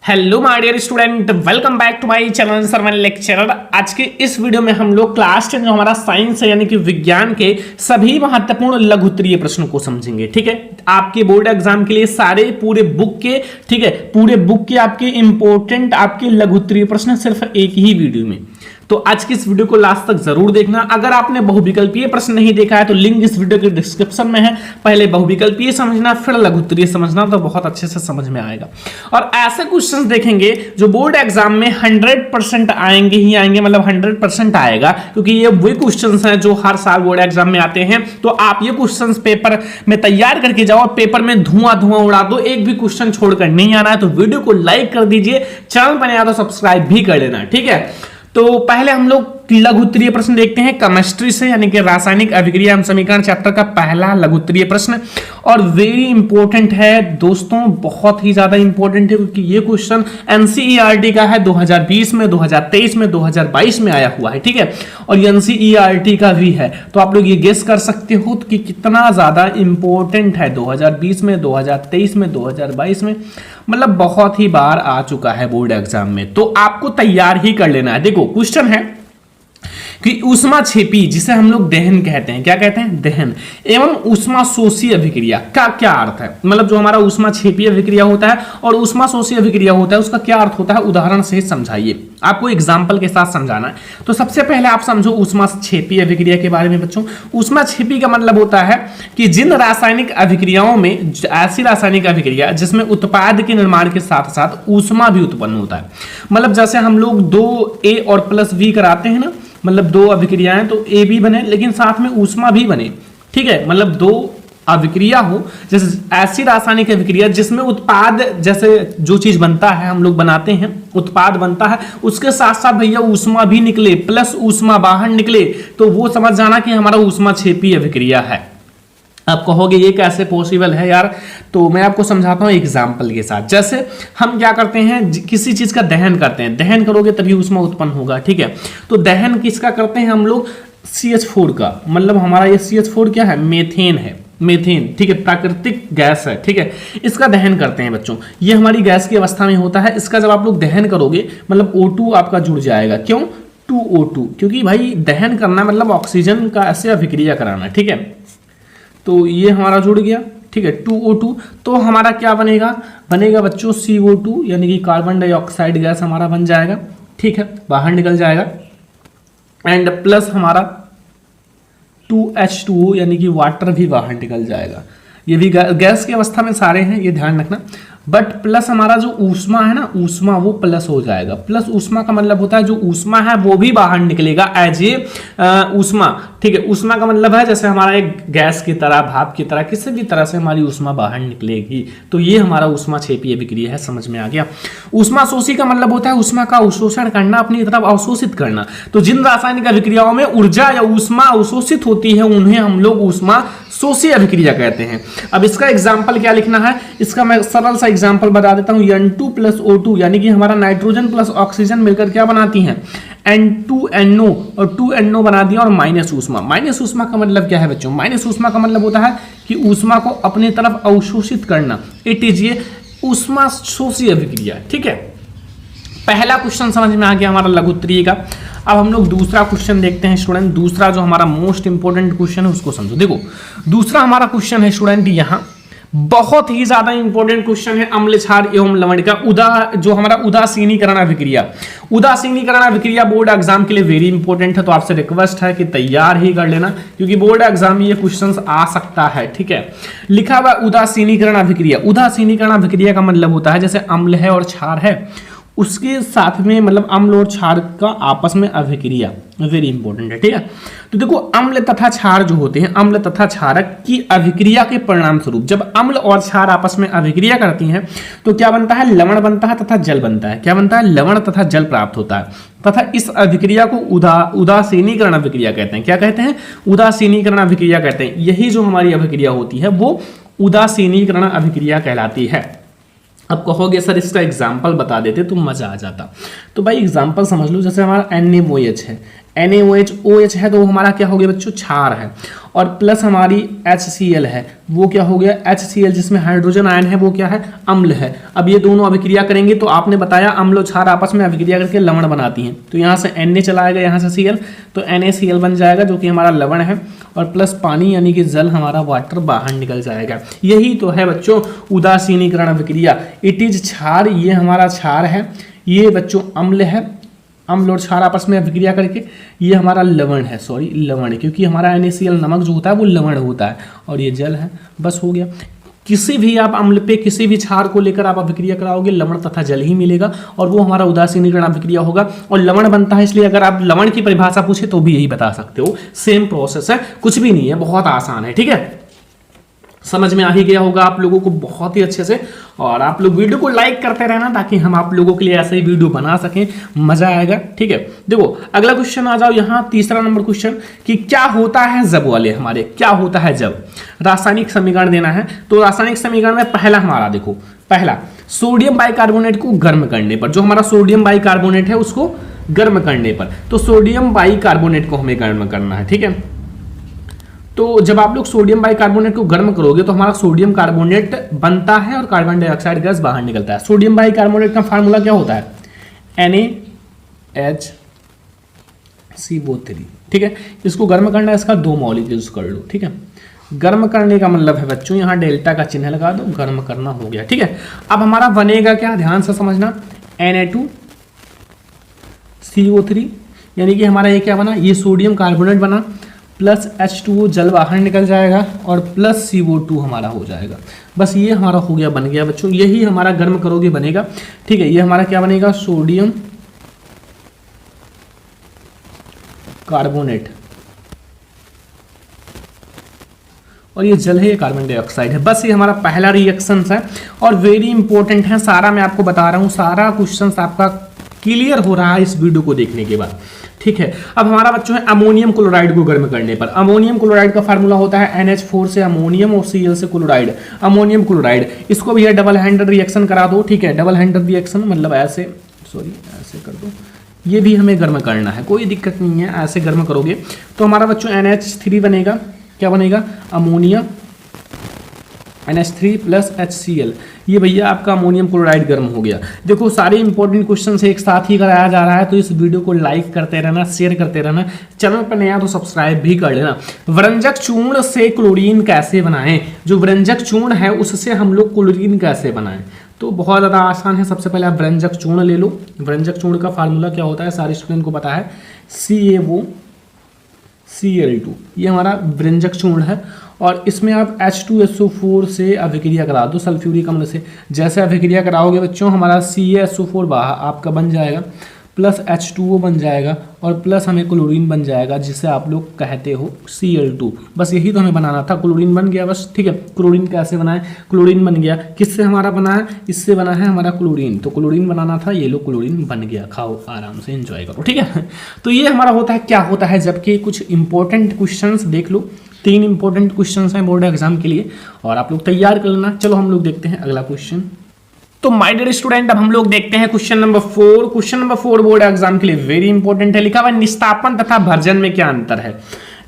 Hello my dear student, welcome back to my channel Sarvan lecturer. आज के इस video में हम लोग क्लास 10 जो हमारा साइंस है यानी कि विज्ञान के सभी महत्वपूर्ण लघु उत्तरीय प्रश्नों को समझेंगे। ठीक है, आपके बोर्ड एग्जाम के लिए सारे पूरे बुक के, ठीक है, पूरे बुक के आपके इंपॉर्टेंट आपके लघु उत्तरीय प्रश्न सिर्फ एक ही वीडियो में। तो आज की इस वीडियो को लास्ट तक जरूर देखना। अगर आपने बहुविकल्पीय प्रश्न नहीं देखा है तो लिंक इस वीडियो के डिस्क्रिप्शन में है। पहले बहुविकल्पीय समझना, फिर लघु उत्तरीय समझना, तो बहुत अच्छे से समझ में आएगा। और ऐसे क्वेश्चंस देखेंगे जो बोर्ड एग्जाम में 100% आएंगे ही आएंगे, मतलब 100% आएगा, क्योंकि ये वही क्वेश्चंस हैं जो हर साल बोर्ड एग्जाम में आते हैं। तो आप ये क्वेश्चंस पेपर में तैयार करके जाओ, पेपर में धुआं उड़ा दो, एक भी क्वेश्चन छोड़कर नहीं आना है। तो वीडियो को लाइक कर दीजिए, चैनल पर नया तो सब्सक्राइब भी कर लेना। ठीक है, तो पहले हम लोग लघु उत्तरीय प्रश्न देखते हैं केमिस्ट्री से, यानी कि रासायनिक अभिक्रिया एवं समीकरण चैप्टर का पहला लघु उत्तरीय प्रश्न। और वेरी इंपॉर्टेंट है दोस्तों, बहुत ही ज्यादा इंपॉर्टेंट है, क्योंकि ये क्वेश्चन एनसीईआरटी का है। 2020 में, 2023 में, 2022 में आया हुआ है। ठीक है, और एनसीईआरटी का भी है। तो आप लोग ये गेस कर सकते हो कि कितना ज्यादा इंपॉर्टेंट है। 2020 में, 2023 में, 2022 में, मतलब बहुत ही बार आ चुका है बोर्ड एग्जाम में। तो आपको तैयार ही कर लेना है। देखो क्वेश्चन है कि ऊष्मा छेपी, जिसे हम लोग दहन कहते हैं, क्या कहते हैं, दहन, एवं ऊष्मा शोषी अभिक्रिया का क्या अर्थ है। मतलब जो हमारा ऊष्मा छेपी अभिक्रिया होता है और ऊष्मा शोषी अभिक्रिया होता है, उसका क्या अर्थ होता है, उदाहरण से समझाइए। आपको एग्जाम्पल के साथ समझाना है। तो सबसे पहले आप समझो ऊष्मा छेपी अभिक्रिया के बारे में बच्चों। ऊष्मा छेपी का मतलब होता है कि जिन रासायनिक अभिक्रियाओं में, ऐसी रासायनिक अभिक्रिया जिसमें उत्पाद के निर्माण के साथ साथ ऊष्मा भी उत्पन्न होता है। मतलब जैसे हम लोग 2A और प्लस V कराते हैं ना, मतलब दो अभिक्रियाएं, तो A भी बने लेकिन साथ में ऊष्मा भी बने। ठीक है, मतलब दो अभिक्रिया हो, जैसे ऐसी रासायनिक अभिक्रिया जिसमें उत्पाद, जैसे जो चीज बनता है हम लोग बनाते हैं, उत्पाद बनता है, उसके साथ साथ भैया ऊष्मा भी निकले, प्लस ऊष्मा बाहर निकले, तो वो समझ जाना कि हमारा ऊष्मा छेपी अभिक्रिया है। आप कहोगे ये कैसे पॉसिबल है यार, तो मैं आपको समझाता हूँ एग्जाम्पल के साथ। जैसे हम क्या करते हैं, किसी चीज का दहन करते हैं, दहन करोगे तभी ऊष्मा उत्पन्न होगा। ठीक है, तो दहन किसका करते हैं हम लोग, CH4 का। मतलब हमारा ये CH4 क्या है, मेथेन है, मेथेन। ठीक है, प्राकृतिक गैस है। ठीक है, इसका दहन करते हैं बच्चों। ये हमारी गैस की अवस्था में होता है। इसका जब आप लोग दहन करोगे, मतलब O2 आपका जुड़ जाएगा। क्यों, 2O2, क्योंकि भाई दहन करना मतलब ऑक्सीजन का ऐसे अभिक्रिया कराना। ठीक है, तो ये हमारा जुड़ गया। ठीक है, 2O2, तो हमारा क्या बनेगा, बनेगा बच्चों CO2, यानी कि कार्बन डाइऑक्साइड गैस हमारा बन जाएगा। ठीक है, बाहर निकल जाएगा। एंड प्लस हमारा 2H2O, यानी कि वाटर भी बाहर निकल जाएगा। ये भी गैस की अवस्था में सारे हैं, ये ध्यान रखना। बट प्लस हमारा जो ऊष्मा है ना, ऊष्मा वो प्लस हो जाएगा। प्लस ऊष्मा का मतलब होता है जो ऊष्मा है वो भी बाहर निकलेगा एज ए ऊष्मा। ठीक है, ऊष्मा का मतलब है जैसे हमारा एक गैस की तरह, भाप की तरह, किसी भी तरह से हमारी ऊष्मा बाहर निकलेगी। तो ये हमारा ऊष्मा छेपी अभिक्रिया है, समझ में आ गया। ऊष्मा शोषी का मतलब होता है ऊष्मा का अवशोषण करना, अपनी तरफ अवशोषित करना। तो जिन रासायनिक अभिक्रियाओं में ऊर्जा या ऊष्मा अवशोषित होती है उन्हें हम लोग ऊष्मा शोषी अभिक्रिया कहते हैं। अब इसका एग्जाम्पल क्या लिखना है, इसका मैं सरल सा एग्जाम्पल बता देता हूं। N2 प्लस O2, यानी कि हमारा नाइट्रोजन प्लस ऑक्सीजन मिलकर क्या बनाती हैं, N2NO, और 2NO बना दिया, और माइनस ऊष्मा। माइनस ऊष्मा का मतलब क्या है बच्चों, माइनस ऊष्मा का मतलब होता है कि ऊष्मा को अपनी तरफ अवशोषित करना। इट इज ये ऊष्मा शोषी अभिक्रिया। ठीक है, पहला क्वेश्चन समझ में आ गया हमारा लघु उत्तरीय का। अब हम लोग दूसरा क्वेश्चन देखते हैं स्टूडेंट। दूसरा जो हमारा मोस्ट इंपोर्टेंट क्वेश्चन है उसको समझो। देखो दूसरा हमारा क्वेश्चन है स्टूडेंट, यहाँ बहुत ही ज्यादा इंपॉर्टेंट क्वेश्चन है, अम्ल क्षार एवं लवण का जो हमारा उदासीनीकरण अभिक्रिया। उदासीनीकरण अभिक्रिया बोर्ड एग्जाम के लिए वेरी इंपॉर्टेंट है। तो आपसे रिक्वेस्ट है कि तैयार ही कर लेना, क्योंकि बोर्ड एग्जाम में ये क्वेश्चन आ सकता है। ठीक है, लिखा हुआ उदासीनीकरण अभिक्रिया। उदासीनीकरण अभिक्रिया का मतलब होता है जैसे अम्ल है और क्षार है, उसके साथ में मतलब अम्ल और क्षार का आपस में अभिक्रिया, वेरी इंपॉर्टेंट है। ठीक है, तो देखो अम्ल तथा क्षार जो होते हैं, अम्ल तथा क्षारक की अभिक्रिया के परिणाम स्वरूप जब अम्ल और क्षार आपस में अभिक्रिया करती हैं तो क्या बनता है, लवण बनता है तथा जल बनता है। क्या बनता है, लवण तथा जल प्राप्त होता है। तथा इस अभिक्रिया को उदासीनीकरण अभिक्रिया कहते हैं। क्या कहते हैं, उदासीनीकरण अभिक्रिया कहते हैं। यही जो हमारी अभिक्रिया होती है वो उदासीनीकरण अभिक्रिया कहलाती है। अब कहोगे सर इसका एग्जाम्पल बता देते तो मजा आ जाता। तो भाई एग्जाम्पल समझ लो, जैसे हमारा NaOH है। NaOH OH है तो वो हमारा क्या हो गया बच्चों, क्षार है, और प्लस हमारी HCl है, वो क्या हो गया HCl, जिसमें हाइड्रोजन आयन है वो क्या है, अम्ल है। अब ये दोनों अभिक्रिया करेंगे तो आपने बताया अम्ल और क्षार आपस में अभिक्रिया करके लवण बनाती हैं, तो यहाँ से Na चला आएगा, यहाँ से Cl, तो NaCl बन जाएगा जो कि हमारा लवण है, और प्लस पानी यानी कि जल हमारा वाटर बाहर निकल जाएगा। यही तो है बच्चों उदासीनीकरण अभिक्रिया। इट इज क्षार, ये हमारा क्षार है, ये बच्चों अम्ल है, अम्ल और क्षार आपस में अभिक्रिया करके ये हमारा लवण है, सॉरी लवण है, क्योंकि हमारा NaCl नमक जो होता है वो लवण होता है, और ये जल है, बस हो गया। किसी भी आप अम्ल पे किसी भी क्षार को लेकर आप अभिक्रिया कराओगे लवण तथा जल ही मिलेगा, और वो हमारा उदासीनीकरण अभिक्रिया होगा, और लवण बनता है इसलिए अगर आप लवण की परिभाषा पूछे तो भी यही बता सकते हो, सेम प्रोसेस है, कुछ भी नहीं है, बहुत आसान है। ठीक है, समझ में आ ही गया होगा आप लोगों को बहुत ही अच्छे से, और आप लोग वीडियो को लाइक करते रहना ताकि हम आप लोगों के लिए ऐसे ही वीडियो बना सकें, मजा आएगा। ठीक है, देखो अगला क्वेश्चन आ जाओ, यहाँ तीसरा नंबर क्वेश्चन कि क्या होता है जब वाले हमारे, क्या होता है जब, रासायनिक समीकरण देना है। तो रासायनिक समीकरण में पहला हमारा देखो, पहला सोडियम बाइकार्बोनेट को गर्म करने पर, जो हमारा सोडियम बाइकार्बोनेट है उसको गर्म करने पर, तो सोडियम बाइकार्बोनेट को हमें गर्म करना है। ठीक है, तो जब आप लोग सोडियम बाइकार्बोनेट को गर्म करोगे तो हमारा सोडियम कार्बोनेट बनता है और कार्बन डाइऑक्साइड गैस बाहर निकलता है। सोडियम बाइकार्बोनेट का फार्मूला क्या होता है, NaHCO3। ठीक है, इसको गर्म करना है, इसका 2 मॉलिक्यूल्स कर लो। ठीक है, गर्म करने का मतलब है बच्चों, यहाँ डेल्टा का चिन्ह लगा दो, गर्म करना हो गया। ठीक है, अब हमारा बनेगा क्या, ध्यान से समझना, Na2CO3, यानी कि हमारा ये क्या बना, ये सोडियम कार्बोनेट बना, प्लस H2O जल बाहर निकल जाएगा, और प्लस CO2 हमारा हो जाएगा। बस ये हमारा हो गया, बन गया बच्चों, यही हमारा गर्म करोगे बनेगा। ठीक है, ये हमारा क्या बनेगा, सोडियम कार्बोनेट, और ये जल है, ये कार्बन डाइऑक्साइड है। बस ये हमारा पहला रिएक्शन है, और वेरी इंपॉर्टेंट है, सारा मैं आपको बता रहा हूँ, सारा क्वेश्चन आपका क्लियर हो रहा है इस वीडियो को देखने के बाद। ठीक है, अब हमारा बच्चों है अमोनियम क्लोराइड को गर्म करने पर। अमोनियम क्लोराइड का फार्मूला होता है NH4 से अमोनियम और Cl से क्लोराइड, अमोनियम क्लोराइड। इसको भी डबल हैंडेड रिएक्शन करा दो। ठीक है, डबल हैंडेड रिएक्शन मतलब ऐसे, सॉरी ऐसे कर दो, ये भी हमें गर्म करना है, कोई दिक्कत नहीं है, ऐसे गर्म करोगे तो हमारा बच्चों NH3 बनेगा, क्या बनेगा, अमोनिया NH3 प्लस HCl, ये भैया आपका अमोनियम क्लोराइड गर्म हो गया। देखो सारे इंपॉर्टेंट क्वेश्चन एक साथ ही कराया जा रहा है, तो इस वीडियो को लाइक करते रहना, शेयर करते रहना, चैनल पर नया तो सब्सक्राइब भी कर लेना। व्यंजक चूर्ण से क्लोरीन कैसे बनाएं, जो व्यंजक चूर्ण है उससे हम लोग क्लोरीन कैसे बनाएं, तो बहुत ज़्यादा आसान है। सबसे पहले आप व्यंजक चूर्ण ले लो। व्यंजक चूर्ण का फार्मूला क्या होता है, सारे स्टूडेंट को पता है, CaOCl2, ये हमारा व्यंजक चूर्ण है, और इसमें आप H2SO4 से अभिक्रिया करा दो सल्फ्यूरिक अम्ल से। जैसे अभिक्रिया कराओगे बच्चों हमारा CaSO4 बाहर आपका बन जाएगा, प्लस H2O बन जाएगा, और प्लस हमें क्लोरीन बन जाएगा, जिसे आप लोग कहते हो Cl2। बस यही तो हमें बनाना था, क्लोरीन बन गया बस। ठीक है, क्लोरीन कैसे बनाए, क्लोरीन बन गया, किससे हमारा बना है, इससे बना है हमारा क्लोरीन, तो क्लोरीन बनाना था, ये लो क्लोरीन बन गया, खाओ आराम से एंजॉय करो। ठीक है, तो ये हमारा होता है क्या होता है, जबकि कुछ इंपॉर्टेंट क्वेश्चन देख लो, 3 इंपॉर्टेंट क्वेश्चन हैं बोर्ड एग्जाम के लिए, और आप लोग तैयार कर लेना। चलो हम लोग देखते हैं अगला क्वेश्चन। तो माय डियर स्टूडेंट, अब हम लोग देखते हैं question number 4। Question number 4 board exam के लिए वेरी इंपॉर्टेंट है। लिखा हुआ निस्तापन तथा भर्जन में क्या अंतर है।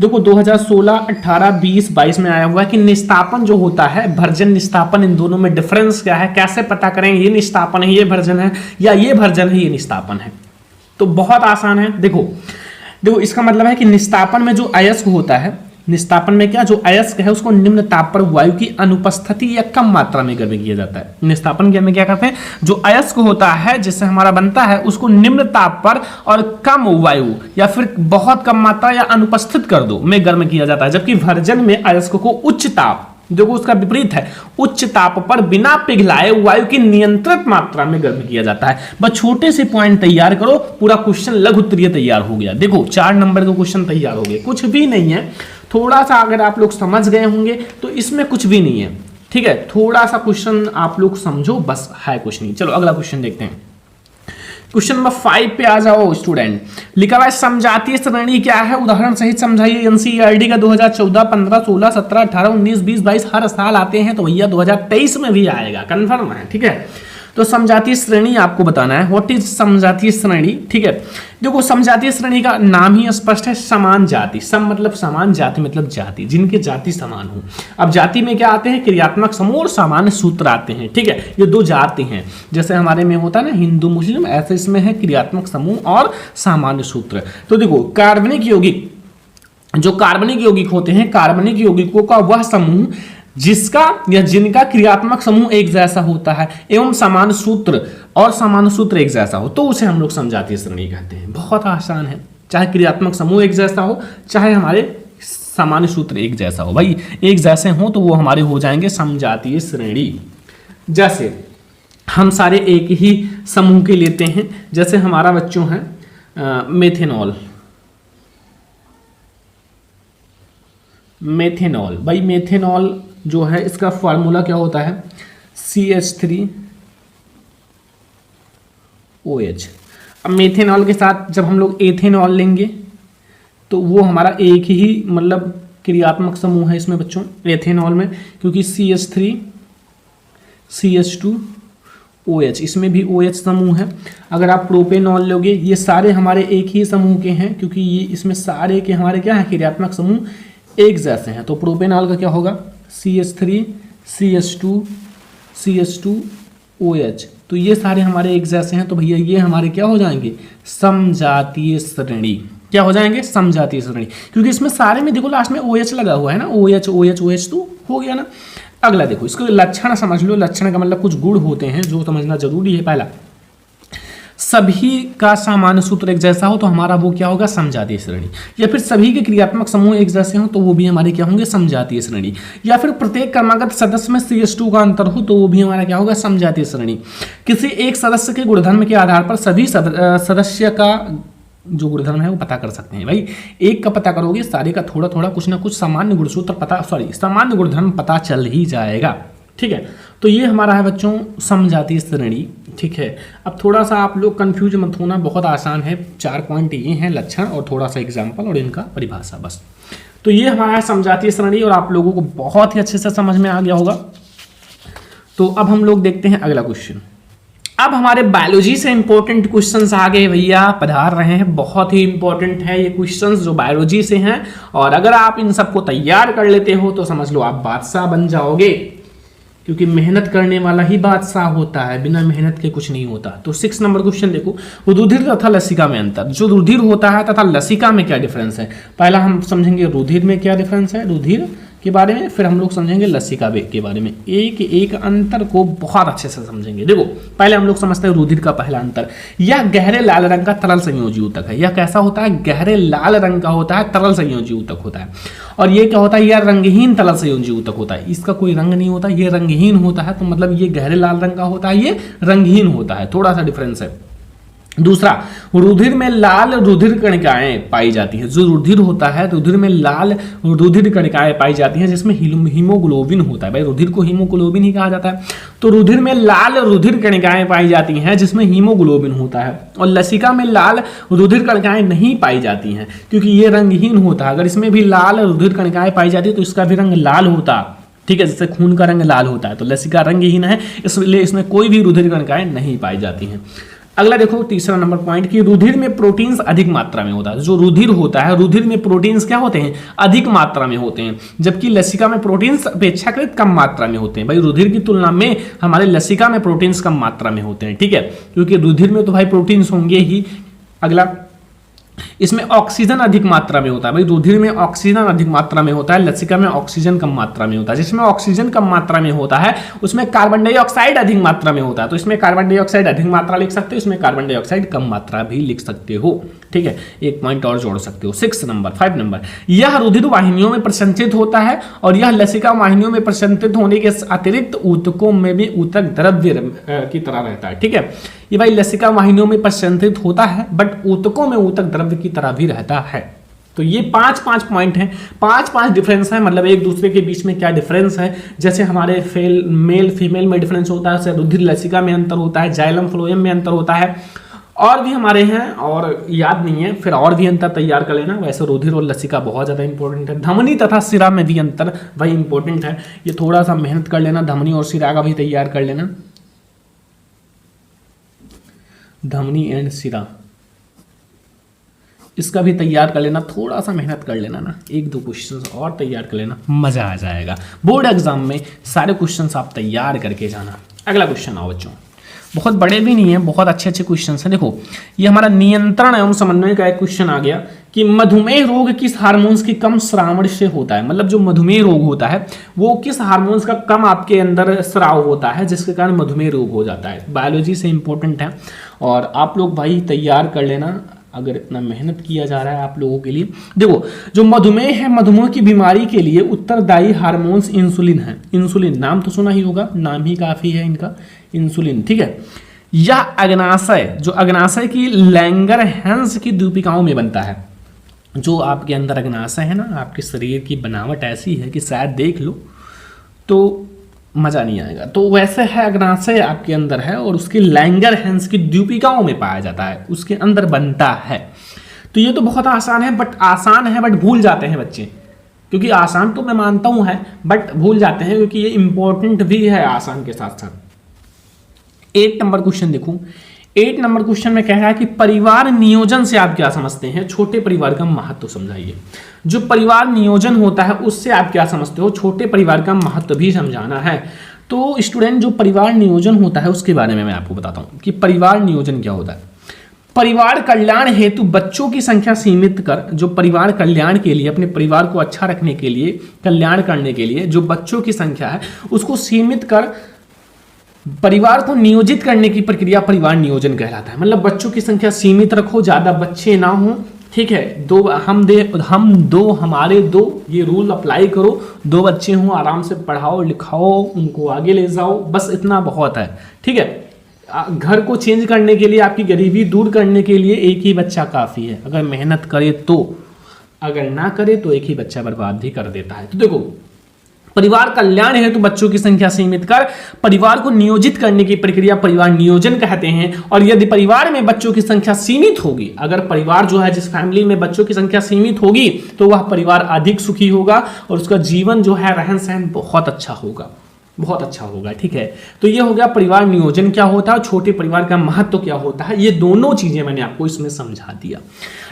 देखो 2016, 18, 20, 22 में आया हुआ है कि निस्तापन जो होता है, भर्जन निस्तापन, इन दोनों में डिफरेंस क्या है, कैसे पता करें ये निस्तापन है ये भर्जन है, या ये भर्जन है ये निस्तापन है। तो बहुत आसान है। देखो इसका मतलब है कि निस्तापन में जो अयस्क होता है, निस्तापन में क्या, जो अयस्क है उसको निम्न ताप पर वायु की अनुपस्थिति या कम मात्रा में गर्म किया जाता है। निस्तापन के में क्या करते हैं, जो अयस्क होता है जिससे हमारा बनता है उसको निम्न ताप पर और कम वायु या फिर बहुत कम मात्रा या अनुपस्थित कर दो में गर्म किया जाता है। जबकि भर्जन में अयस्क को उच्च ताप, देखो उसका विपरीत है, उच्च ताप पर बिना पिघलाए वायु की नियंत्रित मात्रा में गर्म किया जाता है। बस छोटे से पॉइंट तैयार करो, पूरा क्वेश्चन लघु उत्तरीय तैयार हो गया। देखो 4 नंबर का क्वेश्चन तैयार हो गया, कुछ भी नहीं है। थोड़ा सा अगर आप लोग समझ गए होंगे तो इसमें कुछ भी नहीं है। ठीक है, थोड़ा सा क्वेश्चन आप लोग समझो, बस है कुछ नहीं। चलो अगला क्वेश्चन देखते हैं। क्वेश्चन नंबर 5 पे आ जाओ स्टूडेंट। लिखा हुआ है समजातीय श्रेणी क्या है, उदाहरण सहित समझाइए। एनसीईआरटी का 2014, 15, 16, 17, 18, 19, 20, 22 हर साल आते हैं, तो भैया 2023 में भी आएगा, कंफर्म है। ठीक है, तो समजातीय श्रेणी आपको बताना है, व्हाट इज समजातीय श्रेणी। ठीक है, देखो समजातीय श्रेणी का नाम ही स्पष्ट है, समान जाति। सम मतलब समान, जाति मतलब जाति, जिनके जाति समान हो। अब जाति में क्या आते हैं, क्रियात्मक समूह और सामान्य सूत्र आते हैं। ठीक है, ये दो जाति हैं, जैसे हमारे में होता है ना हिंदू मुस्लिम, ऐसे इसमें है क्रियात्मक समूह और सामान्य सूत्र। तो देखो कार्बनिक यौगिक, जो कार्बनिक यौगिक होते हैं, कार्बनिक यौगिकों का वह समूह जिसका या जिनका क्रियात्मक समूह एक जैसा होता है एवं समान सूत्र और समान सूत्र एक जैसा हो, तो उसे हम लोग समजातीय श्रेणी कहते हैं। बहुत आसान है, चाहे क्रियात्मक समूह एक जैसा हो, चाहे हमारे सामान्य सूत्र एक जैसा हो, भाई एक जैसे हो तो वो हमारे हो जाएंगे समजातीय श्रेणी। जैसे हम सारे एक ही समूह के लेते हैं, जैसे हमारा बच्चों है मेथेनॉल। मेथेनॉल, भाई मेथेनॉल जो है इसका फॉर्मूला क्या होता है, CH3OH। अब मेथेनॉल के साथ जब हम लोग एथेनॉल लेंगे तो वो हमारा एक ही मतलब क्रियात्मक समूह है इसमें बच्चों, एथेनॉल में, क्योंकि CH3 CH2OH, इसमें भी OH समूह है। अगर आप प्रोपेनॉल लोगे, ये सारे हमारे एक ही समूह के हैं, क्योंकि ये इसमें सारे के हमारे क्या है, क्रियात्मक समूह एक जैसे हैं। तो प्रोपेनॉल का क्या होगा, CH3 CH2 CH2OH, तो ये सारे हमारे एक जैसे हैं, तो भैया ये हमारे क्या हो जाएंगे, समजातीय श्रेणी। क्या हो जाएंगे, समजातीय श्रेणी, क्योंकि इसमें सारे में देखो लास्ट में OH लगा हुआ है ना, OH OH OH, तो हो गया ना। अगला देखो, इसको लक्षण समझ लो। लक्षण का मतलब कुछ गुण होते हैं जो समझना जरूरी है। पहला, सभी का सामान्य सूत्र एक जैसा हो तो हमारा वो क्या होगा, समजातीय श्रेणी। या फिर सभी के क्रियात्मक समूह एक जैसे हो तो वो भी हमारे क्या होंगे, समजातीय श्रेणी। या फिर प्रत्येक क्रमागत सदस्य में CH2 का अंतर हो तो वो भी हमारा क्या होगा, समजातीय श्रेणी। किसी एक सदस्य के गुणधर्म के आधार पर सभी सदस्य का जो गुणधर्म है वो पता कर सकते हैं। भाई एक का पता करोगे, सारे का थोड़ा थोड़ा कुछ ना कुछ सामान्य गुणसूत्र पता, सामान्य गुणधर्म पता चल ही जाएगा। ठीक है, तो ये हमारा है बच्चों समजातीय श्रेणी। ठीक है, अब थोड़ा सा आप लोग कंफ्यूज मत होना, बहुत आसान है। 4 पॉइंट ये हैं, लक्षण और थोड़ा सा एग्जाम्पल और इनका परिभाषा, बस। तो ये हमारा है समजातीय श्रेणी और आप लोगों को बहुत ही अच्छे से समझ में आ गया होगा। तो अब हम लोग देखते हैं अगला क्वेश्चन। अब हमारे बायोलॉजी से इंपॉर्टेंट क्वेश्चंस आ गए भैया, पधार रहे हैं। बहुत ही इंपॉर्टेंट है ये क्वेश्चंस जो बायोलॉजी से हैं, और अगर आप इन सबको तैयार कर लेते हो तो समझ लो आप बादशाह बन जाओगे, क्योंकि मेहनत करने वाला ही बादशाह होता है, बिना मेहनत के कुछ नहीं होता। तो 6 नंबर क्वेश्चन देखो, रुधिर तथा लसिका में अंतर। जो रुधिर होता है तथा लसिका में क्या डिफरेंस है, पहला हम समझेंगे रुधिर में क्या डिफरेंस है, रुधिर के बारे में, फिर हम लोग समझेंगे लसिका के बारे में। एक एक अंतर को बहुत अच्छे से समझेंगे। देखो पहले हम लोग समझते हैं रुधिर का पहला अंतर। यह गहरे लाल रंग का तरल संयोजी ऊतक है। यह कैसा होता है, गहरे लाल रंग का होता है, तरल संयोजी ऊतक होता है। और ये क्या होता है, यह रंगहीन तरल संयोजी ऊतक होता है। इसका कोई रंग नहीं होता, ये रंगहीन होता है। तो मतलब ये गहरे लाल रंग का होता है, ये रंगहीन होता है, थोड़ा सा डिफरेंस है। दूसरा, रुधिर में लाल रुधिर कणिकाएं पाई जाती हैं। जो रुधिर होता है, रुधिर में लाल रुधिर कणिकाएं पाई जाती हैं जिसमें हीमोग्लोबिन होता है। भाई रुधिर को हीमोग्लोबिन ही कहा जाता है। तो रुधिर में लाल रुधिर कणिकाएं पाई जाती हैं जिसमें हीमोग्लोबिन होता है। और लसिका में लाल रुधिर कणिकाएं नहीं पाई जाती हैं क्योंकि ये रंगहीन होता है। अगर इसमें भी लाल रुधिर कणिकाएं पाई जाती है तो इसका भी रंग लाल होता, ठीक है, जैसे खून का रंग लाल होता है। तो लसिका रंगहीन है, इसलिए इसमें कोई भी रुधिर कणिकाएं नहीं पाई जाती हैं। अगला देखो तीसरा नंबर पॉइंट कि रुधिर में प्रोटीन्स अधिक मात्रा में होता है। जो रुधिर होता है, रुधिर में प्रोटीन्स क्या होते हैं, अधिक मात्रा में होते हैं, जबकि लसिका में प्रोटीन्स अपेक्षाकृत कम मात्रा में होते हैं। भाई रुधिर की तुलना में हमारे लसिका में प्रोटीन्स कम मात्रा में होते हैं, ठीक है, क्योंकि रुधिर में तो भाई प्रोटीन्स होंगे ही। अगला, इसमें ऑक्सीजन अधिक मात्रा में होता है। भाई रुधिर में ऑक्सीजन अधिक मात्रा में होता है, लसिका में ऑक्सीजन कम मात्रा में होता है। जिसमें ऑक्सीजन कम मात्रा में होता है उसमें कार्बन डाइऑक्साइड अधिक मात्रा में होता है। तो इसमें कार्बन डाइऑक्साइड अधिक मात्रा लिख सकते हो, इसमें कार्बन डाइऑक्साइड कम मात्रा भी लिख सकते हो, ठीक है, एक पॉइंट और जोड़ सकते हो। 5 नंबर, यह रुधिर वाहिनियों में प्रसंचित होता है और यह लसिका वाहिनियों में प्रसंचित होने के अतिरिक्त ऊतकों में भी ऊतक द्रव्य की तरह रहता है, ठीक है। ये भाई लसिका वाहिनियों में प्रसंचित होता है बट ऊतकों में ऊतक द्रव्य की तरह भी रहता है। तो ये 5 पॉइंट हैं, 5 डिफरेंस है, मतलब एक दूसरे के बीच में क्या डिफरेंस है। जैसे हमारे मेल फीमेल में डिफरेंस होता है, जैसे रुधिर लसिका में अंतर होता है, जाइलम फ्लोएम में अंतर होता है, और भी हमारे हैं और याद नहीं है, फिर और भी अंतर तैयार कर लेना। वैसे रुधिर और लसिका बहुत ज़्यादा इंपॉर्टेंट है। धमनी तथा सिरा में भी अंतर भाई इंपॉर्टेंट है, ये थोड़ा सा मेहनत कर लेना, धमनी और सिरा का भी तैयार कर लेना। धमनी एंड सिरा, इसका भी तैयार कर लेना, थोड़ा सा मेहनत कर लेना ना, 1-2 क्वेश्चंस और तैयार कर लेना, मजा आ जाएगा। बोर्ड एग्जाम में सारे क्वेश्चंस आप तैयार करके जाना। अगला क्वेश्चन आओ बच्चों, बहुत बड़े भी नहीं है, बहुत अच्छे अच्छे क्वेश्चन हैं। देखो ये हमारा नियंत्रण एवं समन्वय का एक क्वेश्चन आ गया कि मधुमेह रोग किस हार्मोन्स की कम स्रावण से होता है। मतलब जो मधुमेह रोग होता है वो किस हार्मोन्स का कम आपके अंदर स्राव होता है जिसके कारण मधुमेह रोग हो जाता है। बायोलॉजी से इंपॉर्टेंट है और आप लोग भाई तैयार कर लेना अगर इतना मेहनत किया जा रहा है आप लोगों के लिए। देखो जो मधुमेह है, मधुमेह की बीमारी के लिए उत्तरदायी हार्मोन्स इंसुलिन है। इंसुलिन नाम तो सुना ही होगा, नाम ही काफी है इनका, इंसुलिन, ठीक है। यह अग्नाशय, जो अग्नाशय की लैंगरहैंस की द्वीपिकाओं में बनता है। जो आपके अंदर अग्नाशय है ना, आपके शरीर की बनावट ऐसी है कि शायद देख लो तो मजा नहीं आएगा, तो वैसे है अग्नाशय आपके अंदर है और उसकी लैंगरहैंस की द्वीपिकाओं में पाया जाता है, उसके अंदर बनता है। तो ये तो बहुत आसान है, बट भूल जाते हैं बच्चे, क्योंकि आसान तो मैं मानता हूं है बट भूल जाते हैं क्योंकि ये इंपॉर्टेंट भी है आसान के साथ साथ। 8 नंबर क्वेश्चन देखो, 8 नंबर क्वेश्चन में कह रहा है कि परिवार नियोजन से आप क्या समझते हैं, छोटे परिवार का महत्व समझाइए। जो परिवार नियोजन होता है उससे आप क्या समझते हो, छोटे परिवार का महत्व भी समझाना है। तो स्टूडेंट जो परिवार नियोजन होता है उसके बारे में मैं आपको बताता हूं कि परिवार नियोजन क्या होता है। परिवार कल्याण हेतु बच्चों की संख्या सीमित कर, जो परिवार कल्याण के लिए, अपने परिवार को अच्छा रखने के लिए, कल्याण करने के लिए जो बच्चों की संख्या है उसको सीमित कर परिवार को नियोजित करने की प्रक्रिया परिवार नियोजन कहलाता है। मतलब बच्चों की संख्या सीमित रखो, ज्यादा बच्चे ना हो, ठीक है। हम दो हमारे दो, ये रूल अप्लाई करो। 2 बच्चे हों, आराम से पढ़ाओ लिखाओ, उनको आगे ले जाओ, बस इतना बहुत है, ठीक है। घर को चेंज करने के लिए, आपकी गरीबी दूर करने के लिए एक ही बच्चा काफी है। अगर मेहनत करे तो, अगर ना करे तो एक ही बच्चा बर्बाद भी कर देता है। तो देखो परिवार कल्याण हेतु बच्चों की संख्या सीमित कर परिवार को नियोजित करने की प्रक्रिया परिवार नियोजन कहते हैं। और यदि परिवार में बच्चों की संख्या सीमित होगी, अगर परिवार जो है जिस फैमिली में बच्चों की संख्या सीमित होगी तो वह परिवार अधिक सुखी होगा और उसका जीवन जो है, रहन सहन बहुत अच्छा होगा, बहुत अच्छा होगा, ठीक है। तो ये हो गया परिवार नियोजन क्या होता है, छोटे परिवार का महत्व क्या होता है, ये दोनों चीजें मैंने आपको इसमें समझा दिया।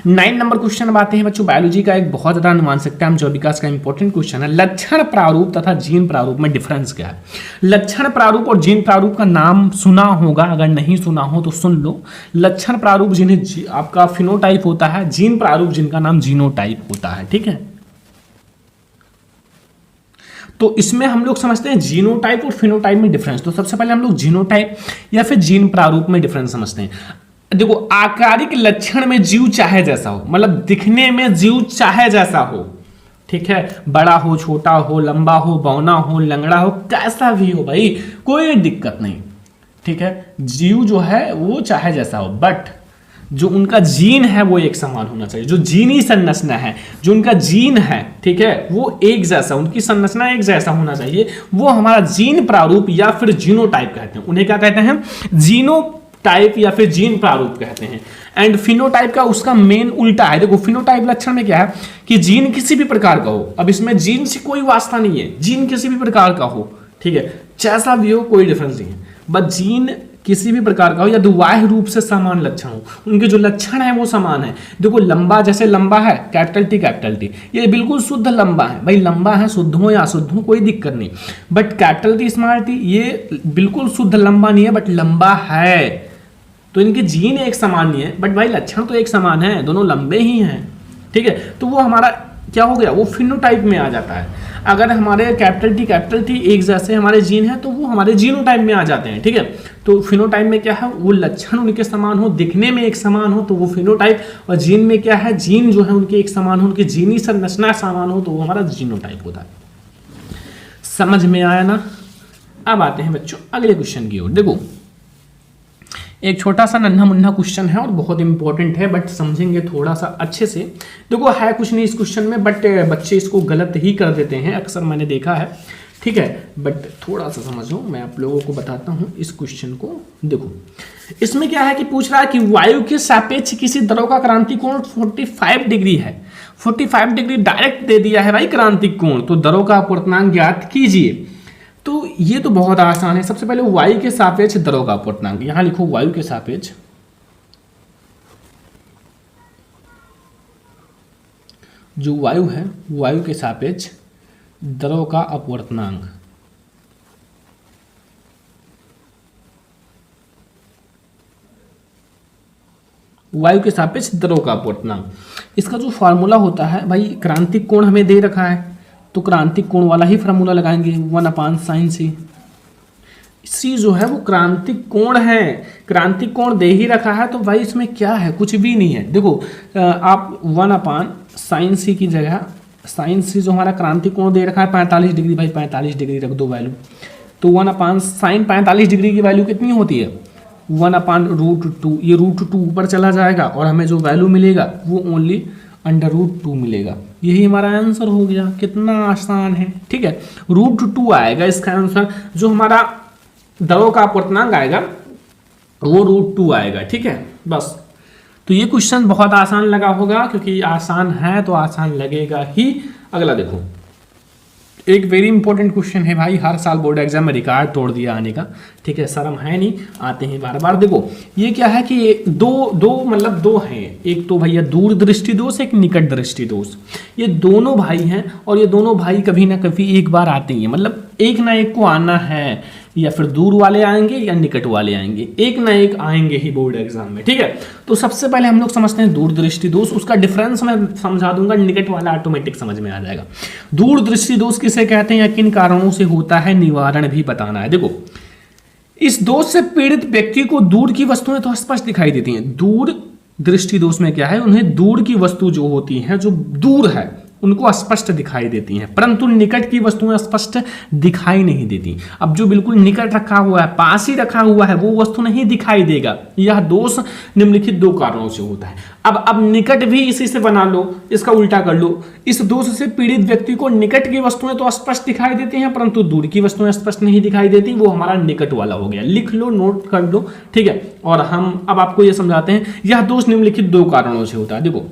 9 नंबर क्वेश्चन अब आते हैं बच्चों, बायोलॉजी का एक बहुत ज्यादा अनुवांशिकता जो विकास का इंपॉर्टेंट क्वेश्चन है। लक्षण प्रारूप तथा जीन प्रारूप में डिफरेंस क्या है। लक्षण प्रारूप और जीन प्रारूप का नाम सुना होगा, अगर नहीं सुना हो तो सुन लो। लक्षण प्रारूप जिन्हें आपका फिनोटाइप होता है, जीन प्रारूप जिनका नाम जीनोटाइप होता है, ठीक है। तो इसमें हम लोग समझते हैं जीनोटाइप और फिनोटाइप में डिफरेंस। तो सबसे पहले हम लोग जीनोटाइप या फिर जीन प्रारूप में डिफरेंस समझते हैं। देखो आकारिक लक्षण में जीव चाहे जैसा हो, मतलब दिखने में जीव चाहे जैसा हो, ठीक है। बड़ा हो, छोटा हो, लंबा हो, बौना हो, लंगड़ा हो, कैसा भी हो भाई, कोई दिक्कत नहीं, ठीक है। जीव जो है वो चाहे जैसा हो, बट जो उनका जीन है वो एक समान होना चाहिए। जो जीनी संरचना है, जो उनका जीन है, ठीक है, वो एक जैसा, उनकी संरचना एक जैसा होना चाहिए। वो हमारा जीन प्रारूप या फिर जीनोटाइप कहते हैं। उन्हें क्या कहते हैं, जीनोटाइप या फिर जीन प्रारूप कहते हैं। एंड फिनोटाइप का उसका मेन उल्टा है। देखो फिनोटाइप लक्षण में क्या है कि जीन किसी भी प्रकार का हो, अब इसमें जीन से कोई वास्ता नहीं है, जीन किसी भी प्रकार का हो, ठीक है, जैसा भी हो कोई डिफरेंस नहीं है, बस जीन किसी भी प्रकार का हो या बाह्य रूप से समान लक्षण हो, उनके जो लक्षण है वो समान है। देखो लंबा, जैसे लंबा है कैपिटल टी, ये बिल्कुल शुद्ध लंबा है भाई, लंबा है शुद्ध हो या अशुद्ध हो कोई दिक्कत नहीं। But capital T small T ये बिल्कुल शुद्ध लंबा नहीं है बट लंबा है, तो इनके जीन एक समान नहीं है बट भाई लक्षण तो एक समान है, दोनों लंबे ही हैं, ठीक है। तो वो हमारा क्या हो गया, वो फिनोटाइप में आ जाता है। अगर हमारे कैपिटल टी एक जैसे हमारे जीन है तो वो हमारे जीनोटाइप में आ जाते हैं, ठीक है। तो फिनोटाइप में क्या है, वो लक्षण उनके समान हो, दिखने में एक समान हो तो वो फिनोटाइप, और जीन में क्या है, जीन जो है उनके एक समान हो, उनकी जीनी संरचना समान हो तो वो हमारा जीनोटाइप होता है। समझ में आया ना। अब आते हैं बच्चों अगले क्वेश्चन की ओर। देखो एक छोटा सा नन्हा मुन्ना क्वेश्चन है और बहुत इंपॉर्टेंट है, बट समझेंगे थोड़ा सा अच्छे से। देखो है कुछ नहीं इस क्वेश्चन में, बट बच्चे इसको गलत ही कर देते हैं, अक्सर मैंने देखा है, ठीक है। बट थोड़ा सा समझो, मैं आप लोगों को बताता हूं इस क्वेश्चन को। देखो इसमें क्या है कि पूछ रहा है कि वायु के सापेक्ष किसी द्रव का क्रांतिक कोण 45 डिग्री है। 45 डिग्री डायरेक्ट दे दिया है भाई क्रांतिक कोण, तो द्रव का अपवर्तनांक ज्ञात कीजिए। तो ये तो बहुत आसान है। सबसे पहले वायु के सापेक्ष द्रव का अपवर्तनांक, यहाँ लिखो वायु के सापेक्ष जो वायु है वायु के सापेक्ष द्रव का अपवर्तनांक, वायु के सापेक्ष द्रव का अपवर्तनांक, इसका जो फार्मूला होता है भाई, क्रांतिक कोण हमें दे रखा है तो क्रांतिक कोण वाला ही फार्मूला लगाएंगे 1/sin c। सी जो है वो क्रांतिक कोण है, क्रांतिक कोण दे ही रखा है तो भाई इसमें क्या है, कुछ भी नहीं है। देखो आप 1/sin c की जगह sin c जो हमारा क्रांतिक कोण दे रखा है 45 डिग्री, भाई 45 डिग्री रख दो वैल्यू, तो 1/sin 45 डिग्री की वैल्यू कितनी होती है 1/√2। ये √2 ऊपर चला जाएगा और हमें जो वैल्यू मिलेगा वो ओनली √2 मिलेगा। यही हमारा आंसर हो गया, कितना आसान है। ठीक है, √2 आएगा इसका आंसर। जो हमारा द्रव का अपवर्तनांक आएगा वो √2 आएगा। ठीक है, बस। तो ये क्वेश्चन बहुत आसान लगा होगा, क्योंकि आसान है तो आसान लगेगा ही। अगला देखो, एक वेरी इंपॉर्टेंट क्वेश्चन है भाई, हर साल बोर्ड एग्जाम में रिकॉर्ड तोड़ दिया आने का। ठीक है, शर्म है नहीं, आते हैं बार बार। देखो ये क्या है कि दो हैं, एक तो भैया दूर दृष्टि दोष, एक निकट दृष्टि दोष। ये दोनों भाई हैं और ये दोनों भाई कभी ना कभी एक बार आते हैं, मतलब एक ना एक को आना है, या फिर दूर वाले आएंगे या निकट वाले आएंगे, एक ना एक आएंगे ही बोर्ड एग्जाम में। ठीक है, तो सबसे पहले हम लोग समझते हैं दूर दृष्टि दोष। उसका डिफरेंस मैं समझा दूंगा, निकट वाला ऑटोमेटिक समझ में आ जाएगा। दूर दृष्टि दोष किसे कहते हैं या किन कारणों से होता है, निवारण भी बताना है। देखो इस दोष से पीड़ित व्यक्ति को दूर की वस्तुएं तो स्पष्ट दिखाई देती हैं। दूर दृष्टि दोष में क्या है, उन्हें दूर की वस्तु जो होती हैं, जो दूर है उनको स्पष्ट दिखाई देती हैं, परंतु निकट की वस्तुएं स्पष्ट दिखाई नहीं देती। अब जो बिल्कुल निकट रखा हुआ है, पास ही रखा हुआ है, वो वस्तु नहीं दिखाई देगा। यह दोष निम्नलिखित दो कारणों से होता है। अब निकट भी इसी से बना लो, इसका उल्टा कर लो। इस दोष से पीड़ित व्यक्ति को निकट की वस्तुएं तो स्पष्ट दिखाई देती हैं, परंतु दूर की वस्तुएं स्पष्ट नहीं दिखाई देती। वो हमारा निकट वाला हो गया। लिख लो, नोट कर लो। ठीक है, और हम अब आपको यह समझाते हैं। यह दोष निम्नलिखित दो कारणों से होता है। देखो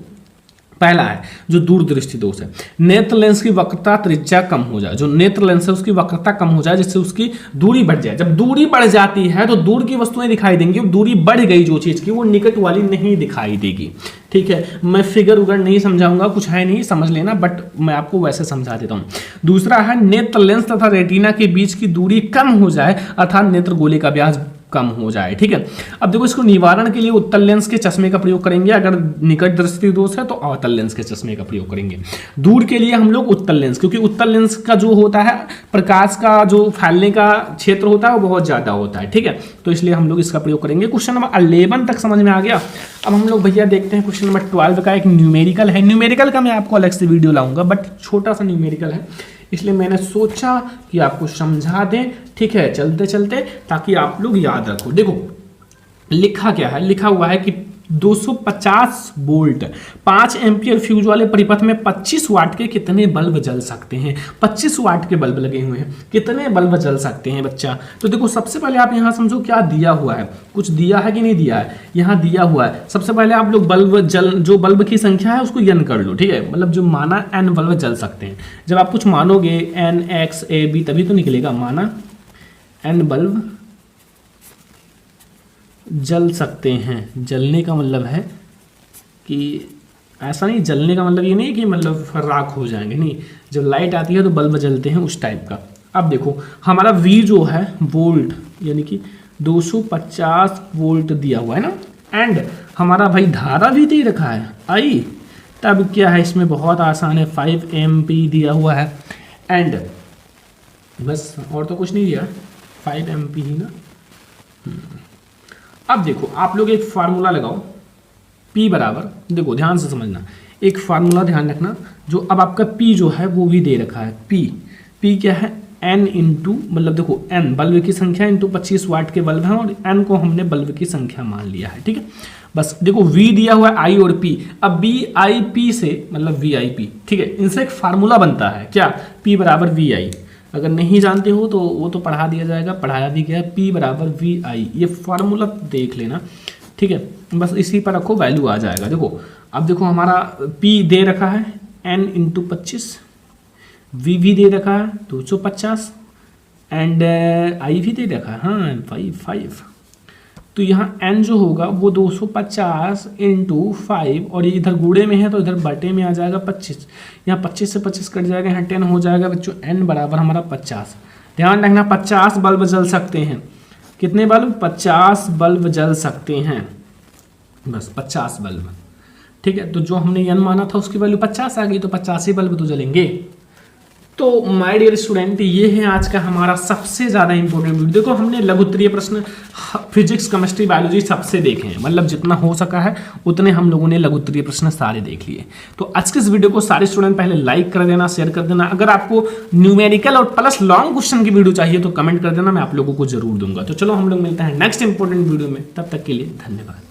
पहला है जो दूर दृष्टि दोष है, नेत्र लेंस की वक्रता त्रिज्या कम हो जाए। जो नेत्र लेंस है उसकी वक्रता कम हो जाए, जिससे उसकी दूरी बढ़ जाए। जब दूरी बढ़ जाती है तो दूर की वस्तुएं दिखाई देंगी। दूरी बढ़ गई जो चीज की, वो निकट वाली नहीं दिखाई देगी। ठीक है, मैं फिगर उगर नहीं समझाऊंगा, कुछ है नहीं, समझ लेना, बट मैं आपको वैसे समझा देता हूं। दूसरा है नेत्र लेंस तथा रेटिना के बीच की दूरी कम हो जाए, अर्थात नेत्र गोले का व्यास कम हो जाए। ठीक है, अब देखो इसको निवारण के लिए उत्तल लेंस के चश्मे का प्रयोग करेंगे। अगर निकट दृष्टि दोष है तो अवतल लेंस के चश्मे का प्रयोग करेंगे। दूर के लिए हम लोग उत्तल लेंस, क्योंकि उत्तल लेंस का जो होता है, प्रकाश का जो फैलने का क्षेत्र होता है वो बहुत ज्यादा होता है। ठीक है, तो इसलिए हम लोग इसका प्रयोग करेंगे। क्वेश्चन नंबर 11 तक समझ में आ गया। अब हम लोग भैया देखते हैं क्वेश्चन नंबर 12 का। एक न्यूमेरिकल है, न्यूमेरिकल का मैं आपको अलग से वीडियो लाऊंगा, बट छोटा सा न्यूमेरिकल है, इसलिए मैंने सोचा कि आपको समझा दें। ठीक है, चलते चलते, ताकि आप लोग याद रखो। देखो लिखा क्या है, लिखा हुआ है कि 250 वोल्ट 5 एम्पियर फ्यूज वाले परिपथ में 25 वाट के कितने बल्ब जल सकते हैं। 25 वाट के बल्ब लगे हुए हैं, कितने बल्ब जल सकते हैं बच्चा। तो देखो सबसे पहले आप यहाँ समझो क्या दिया हुआ है, कुछ दिया है कि नहीं दिया है। यहाँ दिया हुआ है, सबसे पहले आप लोग जो बल्ब की संख्या है उसको n कर लो। ठीक है, मतलब जो माना n बल्ब जल सकते हैं। जब आप कुछ मानोगे n x a b तभी तो निकलेगा, माना n बल्ब जल सकते हैं। जलने का मतलब है कि ऐसा नहीं, जलने का मतलब ये नहीं कि मतलब राख हो जाएंगे, नहीं। जब लाइट आती है तो बल्ब जलते हैं, उस टाइप का। अब देखो हमारा V जो है वोल्ट, यानी कि 250 वोल्ट दिया हुआ है ना, एंड हमारा भाई धारा भी दे रखा है I। तब क्या है, इसमें बहुत आसान है, 5 MP दिया हुआ है, एंड बस और तो कुछ नहीं दिया, 5 MP ही ना। अब देखो आप लोग एक फार्मूला लगाओ, P बराबर, देखो ध्यान से समझना, एक फार्मूला ध्यान रखना। जो अब आपका P जो है वो भी दे रखा है। P क्या है, N इंटू, मतलब देखो N बल्ब की संख्या इंटू 25 वाट के बल्ब हैं, और N को हमने बल्ब की संख्या मान लिया है। ठीक है, बस देखो V दिया हुआ है I और P। अब BIP से मतलब VIP, ठीक है, इनसे एक फार्मूला बनता है क्या, P बराबर VI। अगर नहीं जानते हो तो वो तो पढ़ा दिया जाएगा, पढ़ाया भी गया। P बराबर VI, ये फार्मूला देख लेना। ठीक है, बस इसी पर रखो, वैल्यू आ जाएगा। देखो अब देखो हमारा P दे रखा है N इंटू 25, V भी दे रखा है 250, एंड I भी दे रखा है, हाँ 5। तो यहाँ n जो होगा वो 250 इंटू 5, और ये इधर गुणे में है तो इधर बटे में आ जाएगा 25। यहाँ 25 से 25 कट जाएगा, यहाँ 10 हो जाएगा बच्चों, n बराबर हमारा 50। ध्यान रखना 50 बल्ब जल सकते हैं। कितने बल्ब? 50 बल्ब जल सकते हैं, बस 50 बल्ब। ठीक है, तो जो हमने n माना था उसकी वैल्यू 50 आ गई, तो 50 ही बल्ब तो जलेंगे। तो माय डियर स्टूडेंट, ये है आज का हमारा सबसे ज़्यादा इंपॉर्टेंट वीडियो। देखो हमने लघुत्तरीय प्रश्न फिजिक्स, केमिस्ट्री, बायोलॉजी सबसे देखे हैं, मतलब जितना हो सका है उतने हम लोगों ने लघुत्तरीय प्रश्न सारे देख लिए। तो आज के इस वीडियो को सारे स्टूडेंट पहले लाइक कर देना, शेयर कर देना। अगर आपको न्यूमेरिकल और प्लस लॉन्ग क्वेश्चन की वीडियो चाहिए तो कमेंट कर देना, मैं आप लोगों को जरूर दूंगा। तो चलो हम लोग मिलते हैं नेक्स्ट इंपॉर्टेंट वीडियो में, तब तक के लिए धन्यवाद।